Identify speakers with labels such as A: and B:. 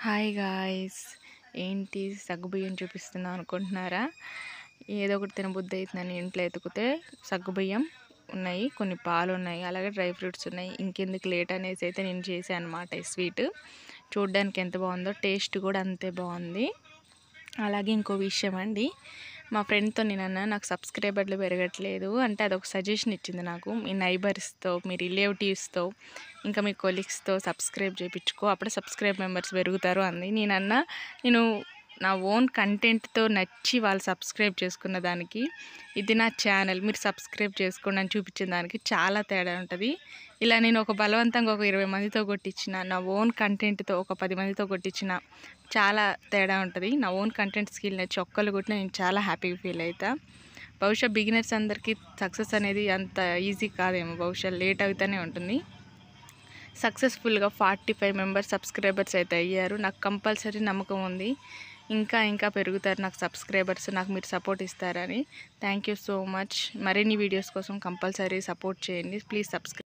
A: Hi guys, ఏంటి సగ్గుబియ్యం చూపిస్తున్నా అనుకుంటున్నారా? ఏదో ఒకటి తినబుద్ధి అవుతుందని ఇంట్లో ఎతికితే సగ్గుబియ్యం ఉన్నాయి, కొన్ని పాలు ఉన్నాయి, అలాగే డ్రై ఫ్రూట్స్ ఉన్నాయి. ఇంకెందుకు లేట్ అనేసి అయితే నేను చేశాను అనమాట. ఈ స్వీట్ చూడడానికి ఎంత బాగుందో, టేస్ట్ కూడా అంతే బాగుంది. అలాగే ఇంకో విషయం అండి, మా ఫ్రెండ్తో నేను అన్నా నాకు సబ్స్క్రైబర్లు పెరగట్లేదు అంటే అదొక సజెషన్ ఇచ్చింది నాకు. మీ నైబర్స్తో, మీ రిలేటివ్స్తో, ఇంకా మీ కొలీగ్స్తో సబ్స్క్రైబ్ చేయించుకో, అప్పుడే సబ్స్క్రైబ్ మెంబర్స్ పెరుగుతారు అంది. నేను నా ఓన్ కంటెంట్తో నచ్చి వాళ్ళు సబ్స్క్రైబ్ చేసుకున్న దానికి, ఇది నా ఛానల్ మీరు సబ్స్క్రైబ్ చేసుకోండి అని చూపించిన దానికి చాలా తేడా ఉంటుంది. ఇలా నేను ఒక బలవంతంగా ఒక 20 మందితో కొట్టించిన, నా ఓన్ కంటెంట్తో ఒక 10 మందితో కొట్టించిన చాలా తేడా ఉంటుంది. నా ఓన్ కంటెంట్ స్కిల్ నచ్చి ఒక్కళ్ళు కొట్టినా నేను చాలా హ్యాపీగా ఫీల్ అవుతా. బహుశా బిగినర్స్ అందరికీ సక్సెస్ అనేది అంత ఈజీ కాదేమో, బహుశా లేట్ అవుతూనే ఉంటుంది. సక్సెస్ఫుల్గా 45 మెంబర్స్ సబ్స్క్రైబర్స్ అయితే అయ్యారు. నాకు కంపల్సరీ నమ్మకం ఉంది ఇంకా పెరుగుతారు నాకు సబ్స్క్రైబర్స్, నాకు మీరు సపోర్ట్ ఇస్తారని. Thank you so much. మరిన్ని వీడియోస్ కోసం కంపల్సరీ సపోర్ట్ చేయండి. Please subscribe.